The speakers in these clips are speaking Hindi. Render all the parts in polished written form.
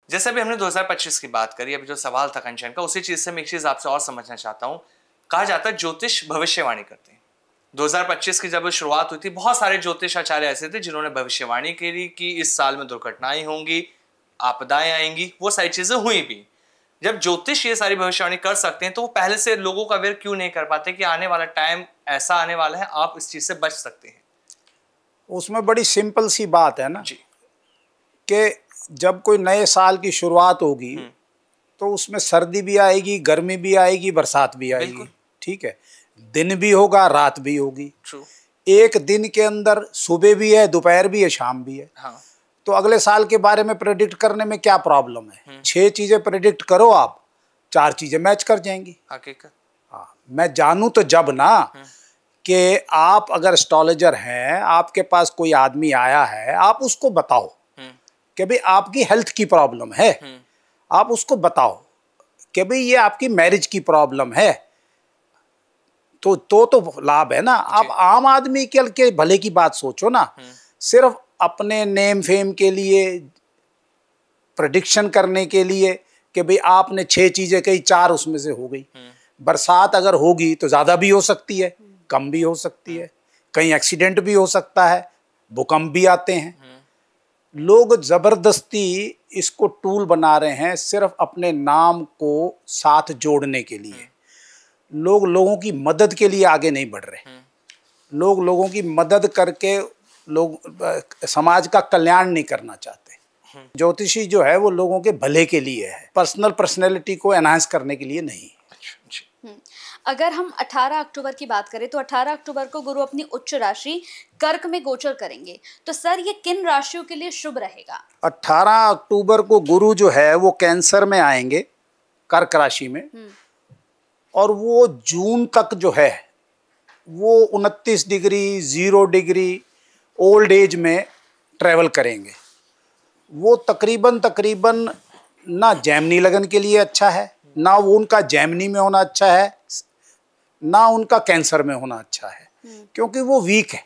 जैसे अभी हमने 2025 की बात करी, अभी जो सवाल था कंचन का, उसी चीज से मैं एक चीज आपसे और समझना चाहता हूँ। कहा जाता है ज्योतिष भविष्यवाणी करते हैं। 2025 की जब शुरुआत हुई थी, बहुत सारे ज्योतिष आचार्य ऐसे थे जिन्होंने भविष्यवाणी करी कि इस साल में दुर्घटनाएं होंगी, आपदाएं आएंगी, वो सारी चीजें हुई भी। जब ज्योतिष ये सारी भविष्यवाणी कर सकते हैं तो वो पहले से लोगों का अवेयर क्यों नहीं कर पाते कि आने वाला टाइम ऐसा आने वाला है, आप इस चीज से बच सकते हैं? उसमें बड़ी सिंपल सी बात है ना जी। कि जब कोई नए साल की शुरुआत होगी तो उसमें सर्दी भी आएगी, गर्मी भी आएगी, बरसात भी आएगी। ठीक है, दिन भी होगा, रात भी होगी। True. एक दिन के अंदर सुबह भी है, दोपहर भी है, शाम भी है। हाँ। तो अगले साल के बारे में प्रेडिक्ट करने में क्या प्रॉब्लम है? 6 चीजें प्रेडिक्ट करो आप, 4 चीजें मैच कर जाएंगी। हकीकत। हाँ, मैं जानूं तो जब ना कि आप अगर एस्ट्रोलॉजर हैं, आपके पास कोई आदमी आया है, आप उसको बताओ कि भाई आपकी हेल्थ की प्रॉब्लम है। आप उसको बताओ कि भाई ये आपकी मैरिज की प्रॉब्लम है। तो लाभ है ना। आप आम आदमी के भले की बात सोचो ना। सिर्फ अपने नेम फेम के लिए, प्रेडिक्शन करने के लिए कि भाई आपने 6 चीजें कही, 4 उसमें से हो गई। बरसात अगर होगी तो ज्यादा भी हो सकती है, कम भी हो सकती है, कहीं एक्सीडेंट भी हो सकता है, भूकंप भी आते हैं। लोग जबरदस्ती इसको टूल बना रहे हैं सिर्फ अपने नाम को साथ जोड़ने के लिए। लोग लोगों की मदद के लिए आगे नहीं बढ़ रहे। लोग लोगों की मदद करके लोग समाज का कल्याण नहीं करना चाहते। ज्योतिषी जो है वो लोगों के भले के लिए है, पर्सनैलिटी को एनहांस करने के लिए नहीं। अगर हम 18 अक्टूबर की बात करें तो 18 अक्टूबर को गुरु अपनी उच्च राशि कर्क में गोचर करेंगे, तो सर ये किन राशियों के लिए शुभ रहेगा? 18 अक्टूबर को गुरु जो है वो कैंसर में आएंगे, कर्क राशि में, और वो जून तक जो है वो 29 डिग्री 0 डिग्री ओल्ड एज में ट्रेवल करेंगे। वो तकरीबन ना जेमिनी लगन के लिए अच्छा है, ना वो उनका जेमिनी में होना अच्छा है, ना उनका कैंसर में होना अच्छा है, क्योंकि वो वीक है।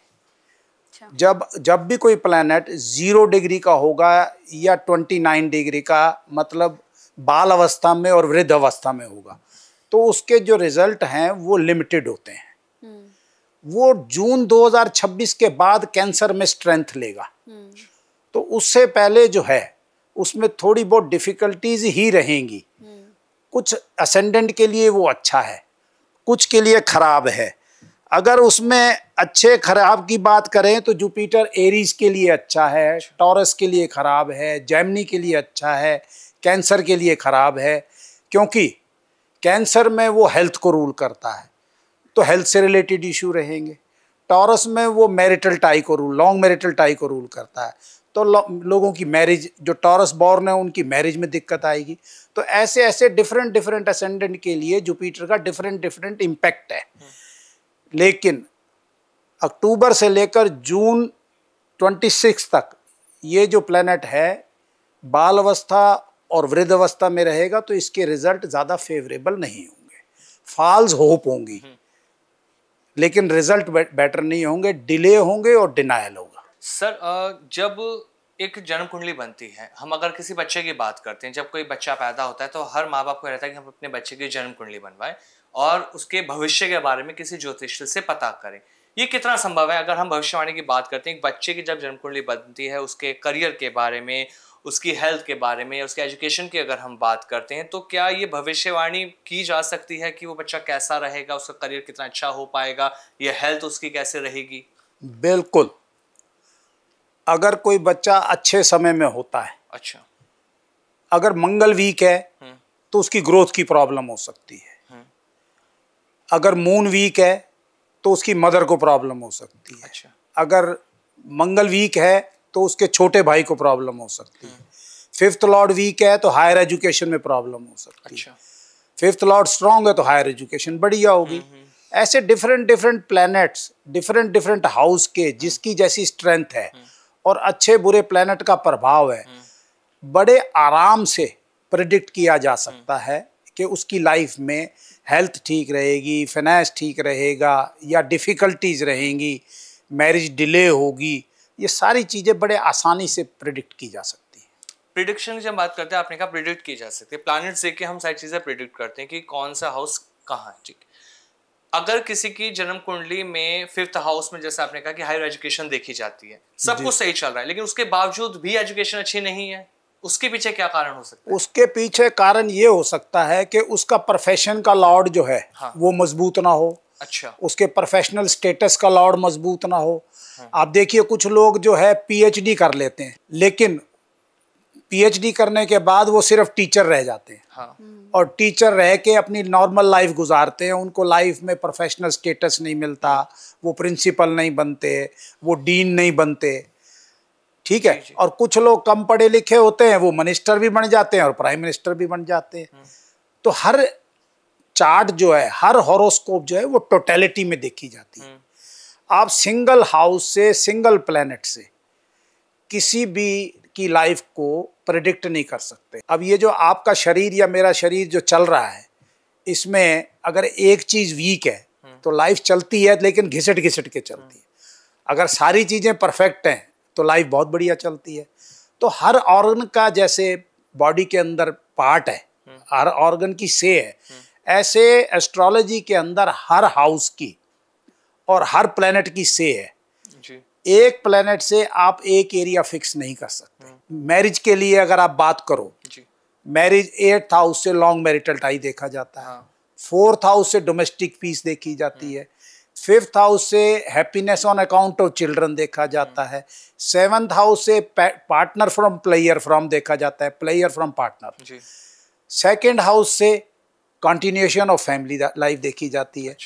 जब भी कोई प्लैनेट 0 डिग्री का होगा या 29 डिग्री का, मतलब बाल अवस्था में और वृद्ध अवस्था में होगा, तो उसके जो रिजल्ट हैं वो लिमिटेड होते हैं। वो जून 2026 के बाद कैंसर में स्ट्रेंथ लेगा। तो उससे पहले जो है उसमें थोड़ी बहुत डिफिकल्टीज ही रहेंगी। कुछ असेंडेंट के लिए वो अच्छा है, कुछ के लिए खराब है। अगर उसमें अच्छे खराब की बात करें तो जुपिटर एरीज के लिए अच्छा है, टॉरस के लिए खराब है, जेमिनी के लिए अच्छा है, कैंसर के लिए खराब है, क्योंकि कैंसर में वो हेल्थ को रूल करता है, तो हेल्थ से रिलेटेड इशू रहेंगे। टॉरस में वो मैरिटल टाई को रूल, लॉन्ग मैरिटल टाई को रूल करता है, तो लोगों की मैरिज, जो टॉरस बॉर्न है उनकी मैरिज में दिक्कत आएगी। तो ऐसे ऐसे डिफरेंट असेंडेंट के लिए जुपिटर का डिफरेंट इम्पैक्ट है। लेकिन अक्टूबर से लेकर जून 26 तक ये जो प्लैनेट है बाल अवस्था और वृद्ध अवस्था में रहेगा, तो इसके रिजल्ट ज़्यादा फेवरेबल नहीं होंगे। फॉल्स होप होंगी, लेकिन रिजल्ट बेटर नहीं होंगे, डिले होंगे और डिनायल होगा। सर, जब एक जन्म कुंडली बनती है, हम अगर किसी बच्चे की बात करते हैं, जब कोई बच्चा पैदा होता है तो हर माँ बाप को रहता है कि हम अपने बच्चे की जन्म कुंडली बनवाएं और उसके भविष्य के बारे में किसी ज्योतिष से पता करें। ये कितना संभव है? अगर हम भविष्यवाणी की बात करते हैं, एक बच्चे की जब जन्म कुंडली बनती है, उसके करियर के बारे में, उसकी हेल्थ के बारे में, उसके एजुकेशन की अगर हम बात करते हैं, तो क्या ये भविष्यवाणी की जा सकती है कि वो बच्चा कैसा रहेगा, उसका करियर कितना अच्छा हो पाएगा, ये हेल्थ उसकी कैसे रहेगी? बिल्कुल। अगर कोई बच्चा अच्छे समय में होता है, अच्छा, अगर मंगल वीक है तो उसकी ग्रोथ की प्रॉब्लम हो सकती है। अगर मून वीक है तो उसकी मदर को प्रॉब्लम हो सकती है। अच्छा। अगर मंगल वीक है तो उसके छोटे भाई को प्रॉब्लम हो सकती है। 5th लॉर्ड वीक है तो हायर एजुकेशन में प्रॉब्लम हो सकती है। 5th लॉर्ड स्ट्रांग है तो हायर एजुकेशन बढ़िया होगी। ऐसे डिफरेंट प्लैनेट्स डिफरेंट हाउस के जिसकी जैसी स्ट्रेंथ है और अच्छे बुरे प्लैनेट का प्रभाव है, बड़े आराम से प्रेडिक्ट किया जा सकता है कि उसकी लाइफ में हेल्थ ठीक रहेगी, फाइनेंस ठीक रहेगा या डिफ़िकल्टीज रहेंगी, मैरिज डिले होगी। ये सारी चीज़ें बड़े आसानी से प्रेडिक्ट की जा सकती हैं। प्रिडिक्शन की जब बात करते हैं, आपने कहा प्रिडिक्ट की जा सकती है, प्लैनेट्स देख के हम सारी चीजें प्रिडिक्ट करते हैं कि कौन सा हाउस कहाँ है। ठीक, अगर किसी की जन्म कुंडली में 5th हाउस में, जैसे आपने कहा कि हायर एजुकेशन देखी जाती है, सब कुछ सही चल रहा है, लेकिन उसके बावजूद भी एजुकेशन अच्छी नहीं है, उसके पीछे क्या कारण हो सकता है? उसके पीछे कारण ये हो सकता है कि उसका प्रोफेशन का लॉर्ड जो है वो मजबूत ना हो। अच्छा। उसके प्रोफेशनल स्टेटस का लॉर्ड मजबूत ना हो। आप देखिए कुछ लोग जो है पीएचडी कर लेते हैं, लेकिन पीएचडी करने के बाद वो सिर्फ टीचर रह जाते हैं। और टीचर रह के अपनी नॉर्मल लाइफ गुजारते हैं, उनको लाइफ में प्रोफेशनल स्टेटस नहीं मिलता, वो प्रिंसिपल नहीं बनते, वो डीन नहीं बनते। ठीक है। और कुछ लोग कम पढ़े लिखे होते हैं, वो मिनिस्टर भी बन जाते हैं और प्राइम मिनिस्टर भी बन जाते हैं। तो हर चार्ट जो है, हर हॉरोस्कोप जो है वो टोटलिटी में देखी जाती है। आप सिंगल हाउस से, सिंगल प्लेनेट से किसी भी की लाइफ को प्रेडिक्ट नहीं कर सकते। अब ये जो आपका शरीर या मेरा शरीर जो चल रहा है, इसमें अगर एक चीज वीक है तो लाइफ चलती है, लेकिन घिसट घिसट के चलती है। अगर सारी चीजें परफेक्ट हैं तो लाइफ बहुत बढ़िया चलती है। तो हर ऑर्गन का जैसे बॉडी के अंदर पार्ट है, हर ऑर्गन की से है, ऐसे एस्ट्रोलॉजी के अंदर हर हाउस की और हर प्लेनेट की से है। एक प्लेनेट से आप एक एरिया फिक्स नहीं कर सकते। मैरिज के लिए अगर आप बात करो, मैरिज 8th हाउस से लॉन्ग मैरिटल टाई देखा जाता है, 4th हाउस से डोमेस्टिक पीस देखी जाती है, 5th हाउस से happiness on account of children देखा जाता है, 7th हाउस से पार्टनर फ्रॉम प्लेयर फ्रॉम देखा जाता है, player from partner, 2nd house से कंटिन्यूएशन ऑफ फैमिली लाइफ देखी जाती है,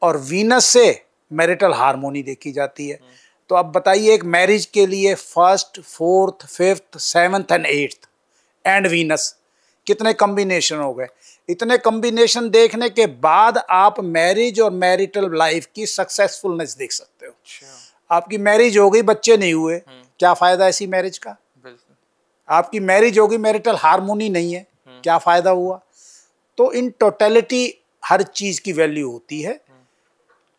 और वीनस से मैरिटल हार्मोनी देखी जाती है। तो अब बताइए एक मैरिज के लिए 1st, 4th, 5th, 7th and 8th and Venus, कितने कॉम्बिनेशन हो गए। इतने कॉम्बिनेशन देखने के बाद आप मैरिज और मैरिटल लाइफ की सक्सेसफुलनेस देख सकते हो। आपकी मैरिज हो गई, बच्चे नहीं हुए, क्या फायदा ऐसी मैरिज का? आपकी मैरिज होगी, मैरिटल हार्मोनी नहीं है, क्या फायदा हुआ? तो इन टोटलिटी हर चीज की वैल्यू होती है।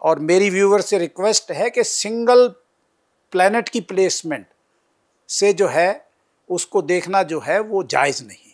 और मेरी व्यूअर से रिक्वेस्ट है कि सिंगल प्लेनेट की प्लेसमेंट से जो है उसको देखना जो है वो जायज़ नहीं।